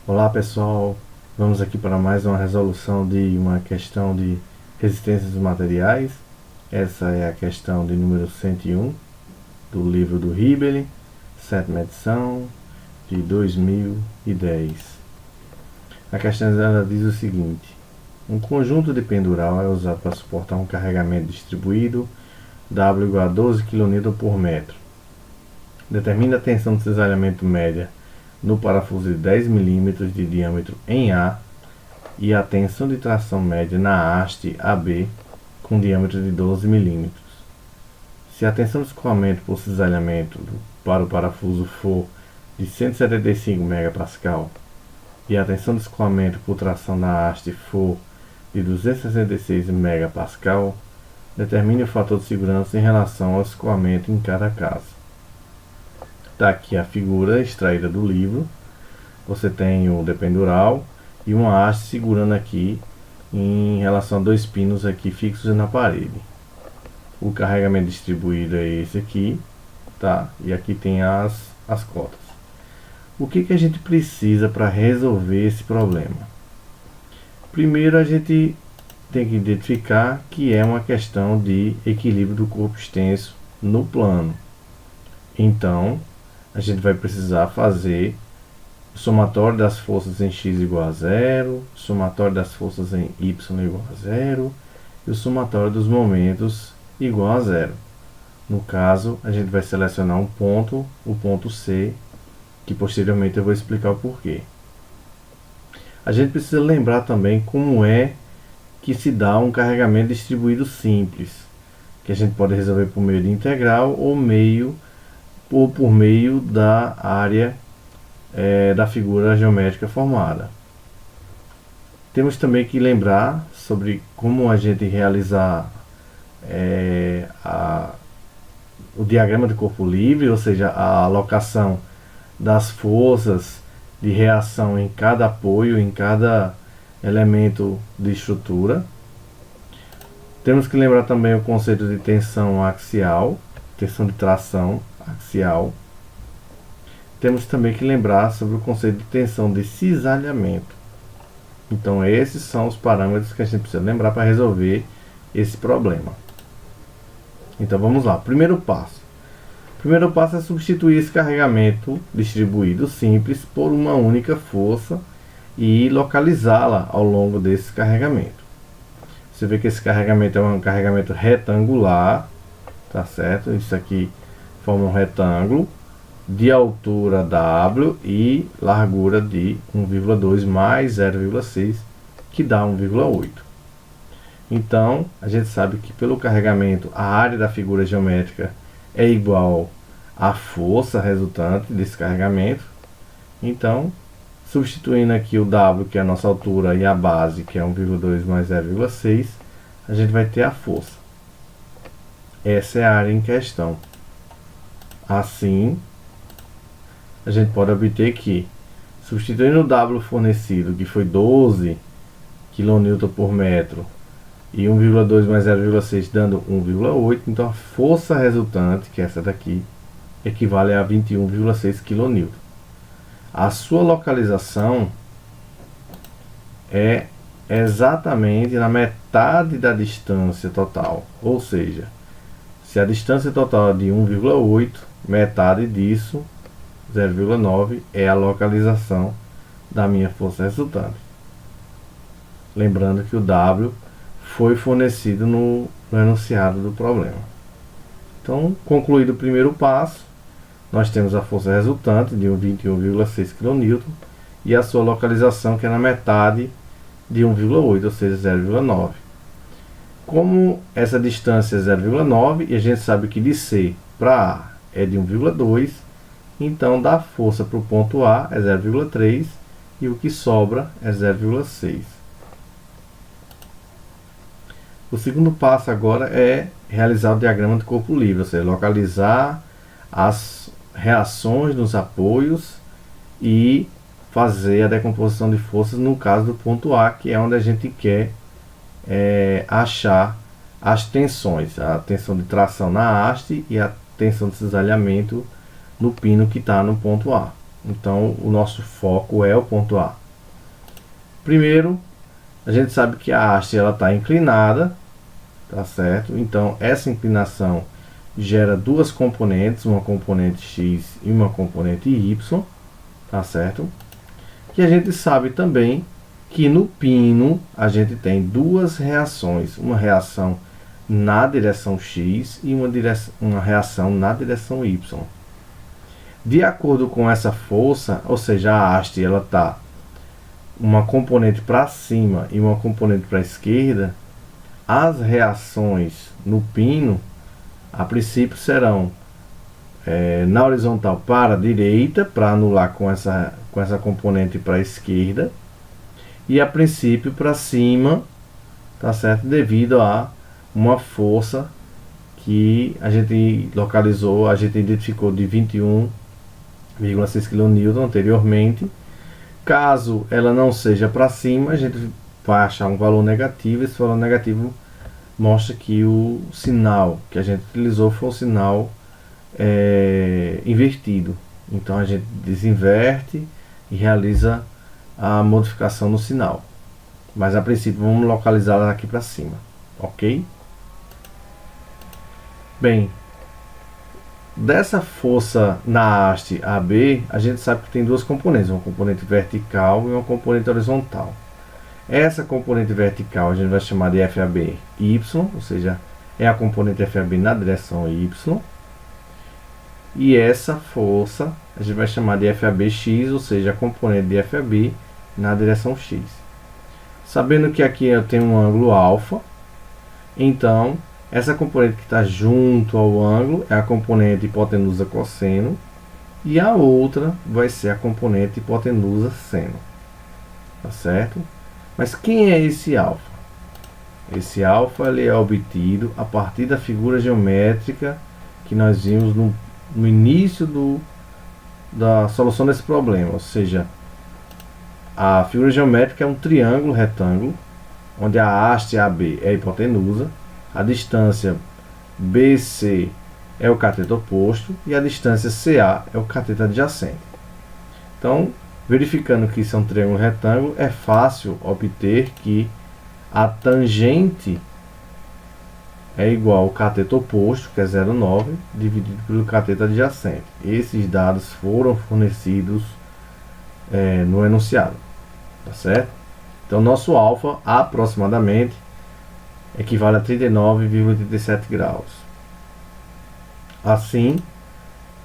Olá pessoal, vamos aqui para mais uma resolução de uma questão de resistência dos materiais. Essa é a questão de número 101 do livro do Hibeli, sétima edição de 2010. A questão ela diz o seguinte: um conjunto de pendural é usado para suportar um carregamento distribuído W igual a 12 kN por metro. Determina a tensão de cisalhamento média no parafuso de 10 mm de diâmetro em A e a tensão de tração média na haste AB com diâmetro de 12 mm. Se a tensão de escoamento por cisalhamento para o parafuso for de 175 MPa e a tensão de escoamento por tração na haste for de 266 MPa, determine o fator de segurança em relação ao escoamento em cada caso. Está aqui a figura extraída do livro. Você tem o dependural e uma haste segurando aqui em relação a dois pinos aqui fixos na parede. O carregamento distribuído é esse aqui, tá? E aqui tem as cotas. O que a gente precisa para resolver esse problema? Primeiro a gente tem que identificar que é uma questão de equilíbrio do corpo extenso no plano. Então a gente vai precisar fazer o somatório das forças em x igual a 0, o somatório das forças em y igual a 0 e o somatório dos momentos igual a 0. No caso, a gente vai selecionar um ponto, o ponto C, que posteriormente eu vou explicar o porquê. A gente precisa lembrar também como é que se dá um carregamento distribuído simples, que a gente pode resolver por meio de integral ou por meio da área da figura geométrica formada. Temos também que lembrar sobre como a gente realizar o diagrama de corpo livre, ou seja, a alocação das forças de reação em cada apoio, em cada elemento de estrutura. Temos que lembrar também o conceito de tensão axial, tensão de tração axial. Temos também que lembrar sobre o conceito de tensão de cisalhamento. Então esses são os parâmetros que a gente precisa lembrar para resolver esse problema. Então vamos lá, primeiro passo. O primeiro passo é substituir esse carregamento distribuído simples por uma única força e localizá-la ao longo desse carregamento. Você vê que esse carregamento é um carregamento retangular, tá certo? Isso aqui forma um retângulo de altura W e largura de 1,2 mais 0,6, que dá 1,8. Então, a gente sabe que pelo carregamento a área da figura geométrica é igual à força resultante desse carregamento. Então, substituindo aqui o W, que é a nossa altura, e a base, que é 1,2 mais 0,6, a gente vai ter a força. Essa é a área em questão. Assim, a gente pode obter que, substituindo o W fornecido, que foi 12 kN por metro, e 1,2 mais 0,6 dando 1,8, então a força resultante, que é essa daqui, equivale a 21,6 kN. A sua localização é exatamente na metade da distância total, ou seja, se a distância total é de 1,8, metade disso, 0,9, é a localização da minha força resultante. Lembrando que o W foi fornecido no enunciado do problema. Então, concluído o primeiro passo, nós temos a força resultante de 21,6 kN e a sua localização, que é na metade de 1,8, ou seja, 0,9. Como essa distância é 0,9 e a gente sabe que de C para A é de 1,2, então da força para o ponto A é 0,3 e o que sobra é 0,6. O segundo passo agora é realizar o diagrama de corpo livre, ou seja, localizar as reações nos apoios e fazer a decomposição de forças no caso do ponto A, que é onde a gente quer achar as tensões, a tensão de tração na haste e a tensão de cisalhamento no pino que está no ponto A. Então o nosso foco é o ponto A. Primeiro, a gente sabe que a haste ela está inclinada, tá certo? Então essa inclinação gera duas componentes, uma componente x e uma componente y, tá certo? E a gente sabe também que no pino a gente tem duas reações, uma reação na direção x e uma reação na direção y. De acordo com essa força, ou seja, a haste ela está uma componente para cima e uma componente para a esquerda, as reações no pino, a princípio serão na horizontal para a direita, para anular com essa componente para a esquerda, e a princípio para cima, tá certo? Devido a uma força que a gente localizou, a gente identificou de 21,6 kN anteriormente. Caso ela não seja para cima, a gente vai achar um valor negativo. Esse valor negativo mostra que o sinal que a gente utilizou foi um sinal invertido. Então a gente desinverte e realiza a modificação no sinal. Mas a princípio vamos localizá-la aqui para cima, ok? Bem, dessa força na haste AB, a gente sabe que tem duas componentes, uma componente vertical e uma componente horizontal. Essa componente vertical a gente vai chamar de FAB Y, ou seja, é a componente FAB na direção Y. E essa força a gente vai chamar de FABX, ou seja, a componente de FAB na direção X. Sabendo que aqui eu tenho um ângulo alfa, então essa componente que está junto ao ângulo é a componente hipotenusa cosseno, e a outra vai ser a componente hipotenusa seno, tá certo? Mas quem é esse alfa? Esse alfa ele é obtido a partir da figura geométrica que nós vimos no início da solução desse problema, ou seja, a figura geométrica é um triângulo retângulo, onde a haste AB é a hipotenusa, a distância BC é o cateto oposto e a distância CA é o cateto adjacente. Então, verificando que isso é um triângulo retângulo, é fácil obter que a tangente é igual ao cateto oposto, que é 0,9, dividido pelo cateto adjacente. Esses dados foram fornecidos no enunciado, tá certo? Então, nosso alfa aproximadamente equivale a 39,87 graus. Assim,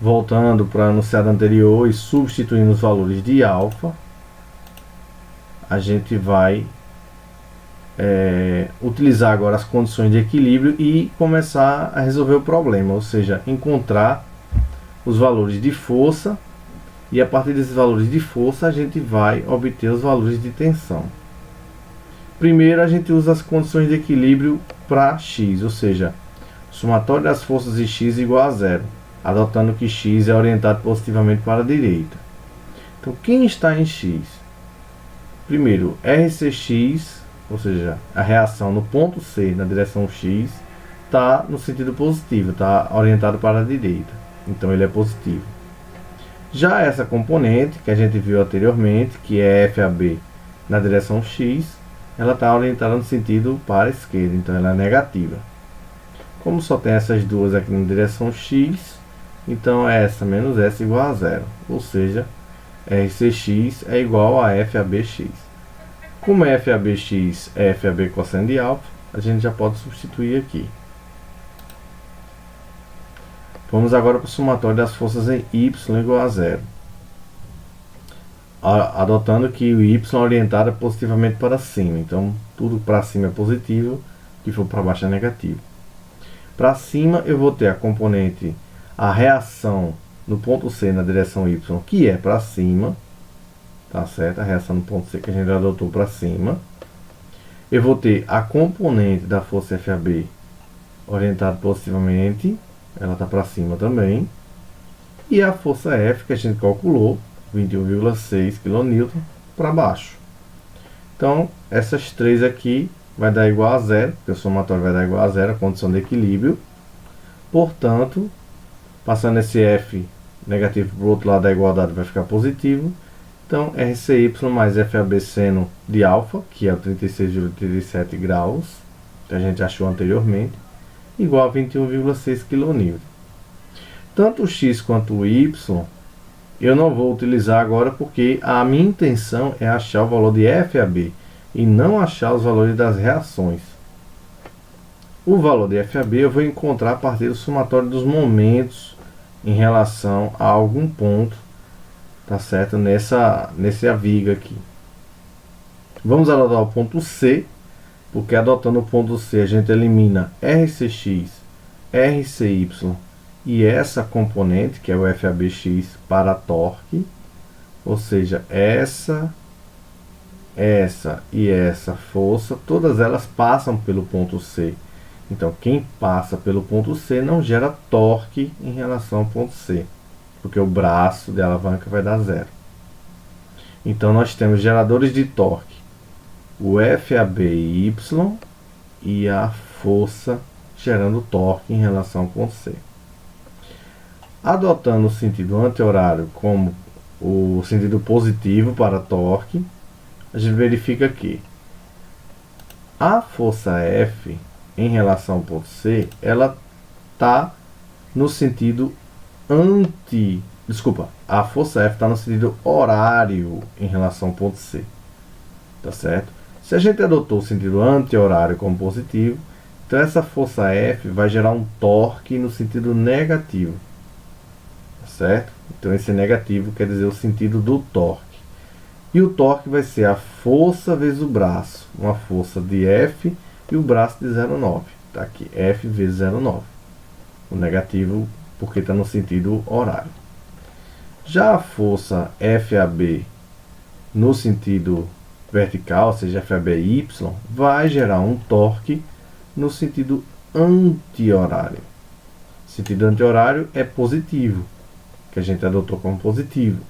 voltando para o enunciado anterior e substituindo os valores de alfa, a gente vai utilizar agora as condições de equilíbrio e começar a resolver o problema, ou seja, encontrar os valores de força, e a partir desses valores de força a gente vai obter os valores de tensão. Primeiro a gente usa as condições de equilíbrio para x, ou seja, o somatório das forças de x igual a zero, adotando que x é orientado positivamente para a direita. Então quem está em x? Primeiro, RCX, ou seja, a reação no ponto C na direção x, está no sentido positivo, está orientado para a direita, então ele é positivo. Já essa componente que a gente viu anteriormente, que é FAB na direção x, ela está orientada no sentido para a esquerda, então ela é negativa. Como só tem essas duas aqui na direção x, então essa menos essa igual a zero, ou seja, RCX é igual a FABX. Como FABX é FAB cosseno de alfa, a gente já pode substituir aqui. Vamos agora para o somatório das forças em y igual a zero, adotando que o y é orientado positivamente para cima, então tudo para cima é positivo, o que for para baixo é negativo. Para cima eu vou ter a componente, a reação no ponto C na direção y, que é para cima, tá certo? A reação no ponto C que a gente adotou para cima. Eu vou ter a componente da força FAB orientada positivamente, ela está para cima também, e a força F que a gente calculou, 21,6 kN, para baixo. Então essas três aqui vai dar igual a zero, porque o somatório vai dar igual a zero, a condição de equilíbrio. Portanto, passando esse F negativo para o outro lado da igualdade vai ficar positivo. Então, RCY mais FAB seno de alfa, que é o 36,87 graus, que a gente achou anteriormente, igual a 21,6 kN. Tanto o X quanto o Y, eu não vou utilizar agora porque a minha intenção é achar o valor de FAB e não achar os valores das reações. O valor de FAB eu vou encontrar a partir do somatório dos momentos em relação a algum ponto, tá certo? Nessa viga aqui. Vamos adotar o ponto C, porque adotando o ponto C a gente elimina RCX, RCY e essa componente, que é o FABX, para torque, ou seja, essa e essa força, todas elas passam pelo ponto C. Então, quem passa pelo ponto C não gera torque em relação ao ponto C, porque o braço de alavanca vai dar zero. Então, nós temos geradores de torque, o FABY e a força gerando torque em relação ao ponto C. Adotando o sentido anti-horário como o sentido positivo para torque, a gente verifica que a força F em relação ao ponto C, ela está no sentido a força F está no sentido horário em relação ao ponto C, tá certo? Se a gente adotou o sentido anti-horário como positivo, então essa força F vai gerar um torque no sentido negativo, tá certo? Então esse negativo quer dizer o sentido do torque. E o torque vai ser a força vezes o braço, uma força de F e o braço de 0,9. Tá aqui, F vezes 0,9. O negativo porque está no sentido horário. Já a força FAB no sentido vertical, ou seja, FABY, vai gerar um torque no sentido anti-horário. Sentido anti-horário é positivo, que a gente adotou como positivo.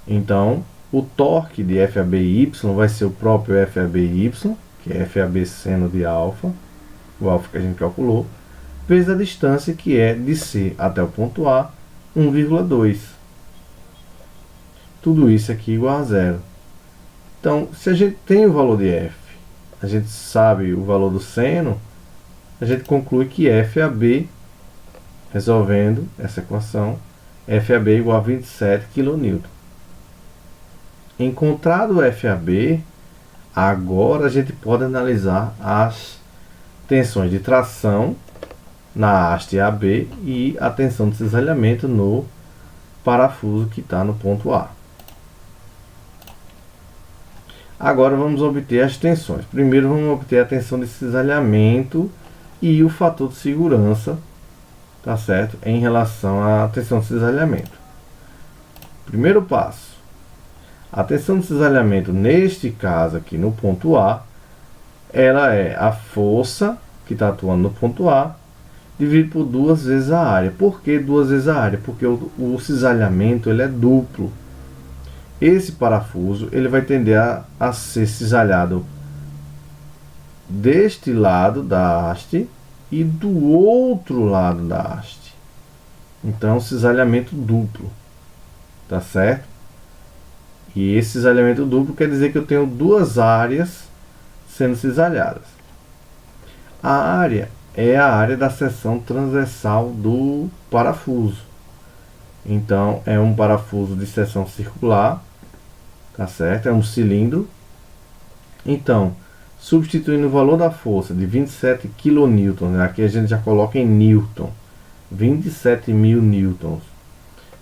Então, o torque de FABY vai ser o próprio FABY, que é FAB seno de alfa, o alfa que a gente calculou, vezes a distância que é de C até o ponto A, 1,2. Tudo isso aqui igual a zero. Então, se a gente tem o valor de F, a gente sabe o valor do seno, a gente conclui que FAB, resolvendo essa equação, FAB igual a 27 kN. Encontrado o FAB, agora a gente pode analisar as tensões de tração na haste AB e a tensão de cisalhamento no parafuso que está no ponto A. Agora vamos obter as tensões. Primeiro vamos obter a tensão de cisalhamento e o fator de segurança, tá certo? Em relação à tensão de cisalhamento. Primeiro passo. A tensão de cisalhamento, neste caso aqui no ponto A, ela é a força que está atuando no ponto A, dividido por 2 vezes a área. Por que 2 vezes a área? Porque o cisalhamento ele é duplo. Esse parafuso ele vai tender a ser cisalhado deste lado da haste e do outro lado da haste. Então, cisalhamento duplo, tá certo? E esse cisalhamento duplo quer dizer que eu tenho duas áreas sendo cisalhadas. A área é a área da seção transversal do parafuso. Então, é um parafuso de seção circular, tá certo? É um cilindro. Então, substituindo o valor da força de 27 kN, aqui a gente já coloca em Newton, 27.000 newtons,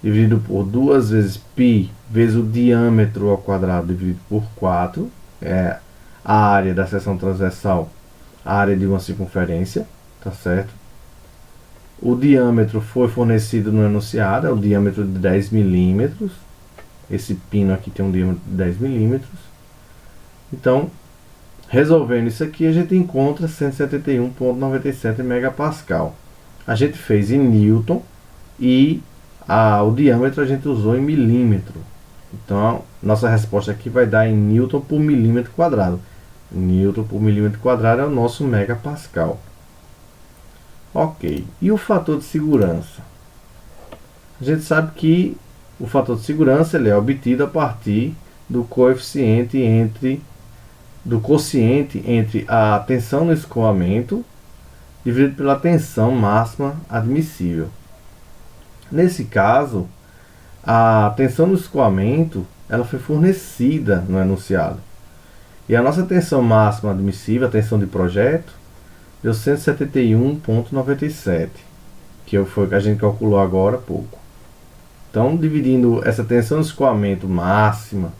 dividido por 2 vezes π vezes o diâmetro ao quadrado dividido por 4, é a área da seção transversal, a área de uma circunferência, tá certo? O diâmetro foi fornecido no enunciado, é o diâmetro de 10 milímetros. Esse pino aqui tem um diâmetro de 10 milímetros. Então, resolvendo isso aqui, a gente encontra 171,97 megapascal. A gente fez em Newton e o diâmetro a gente usou em milímetro. Então, nossa resposta aqui vai dar em Newton por milímetro quadrado. Newton por milímetro quadrado é o nosso megapascal. Ok. E o fator de segurança? A gente sabe que o fator de segurança ele é obtido a partir do quociente entre a tensão no escoamento dividido pela tensão máxima admissível. Nesse caso, a tensão no escoamento ela foi fornecida no enunciado. E a nossa tensão máxima admissível, a tensão de projeto, deu 171,97, que foi o que a gente calculou agora há pouco. Então, dividindo essa tensão de escoamento máxima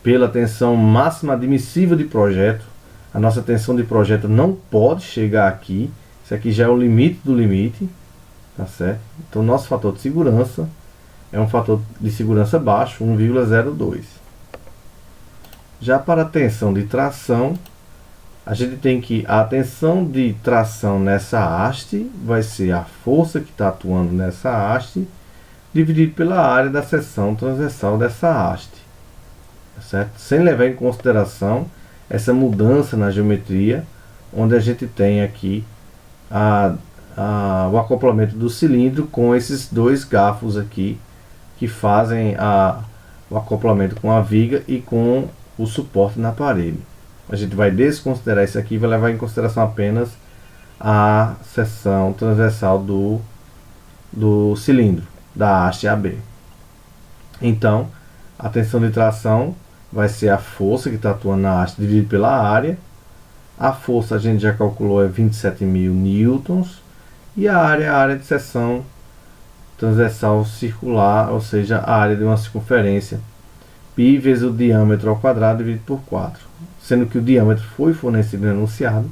pela tensão máxima admissível de projeto, a nossa tensão de projeto não pode chegar aqui. Isso aqui já é o limite do limite, tá certo? Então, nosso fator de segurança é um fator de segurança baixo, 1,02. Já para a tensão de tração, a gente tem que a tensão de tração nessa haste vai ser a força que está atuando nessa haste dividido pela área da seção transversal dessa haste, tá certo? Sem levar em consideração essa mudança na geometria, onde a gente tem aqui o acoplamento do cilindro com esses dois garfos aqui que fazem o acoplamento com a viga e com o suporte na parede. A gente vai desconsiderar isso aqui e vai levar em consideração apenas a seção transversal do cilindro, da haste AB. Então, a tensão de tração vai ser a força que está atuando na haste dividido pela área. A força a gente já calculou é 27.000 newtons. E a área de seção transversal circular, ou seja, a área de uma circunferência, π vezes o diâmetro ao quadrado dividido por 4. Sendo que o diâmetro foi fornecido no enunciado,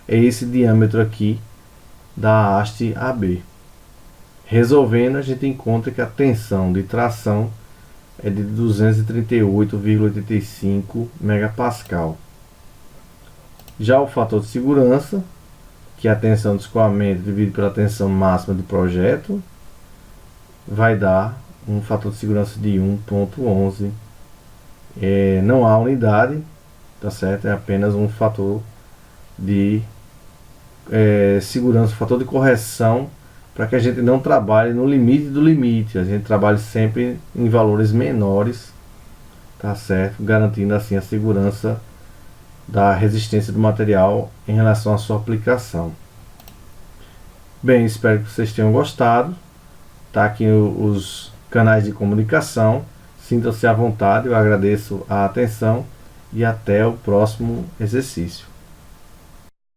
é esse diâmetro aqui da haste AB. Resolvendo, a gente encontra que a tensão de tração é de 238,85 megapascal. Já o fator de segurança, que é a tensão de escoamento dividido pela tensão máxima de projeto, vai dar um fator de segurança de 1,11. Não há unidade, tá certo? É apenas um fator de segurança, fator de correção, para que a gente não trabalhe no limite do limite. A gente trabalhe sempre em valores menores, tá certo? Garantindo assim a segurança da resistência do material em relação à sua aplicação. Bem, espero que vocês tenham gostado. Tá aqui os canais de comunicação. Sintam-se à vontade, eu agradeço a atenção e até o próximo exercício.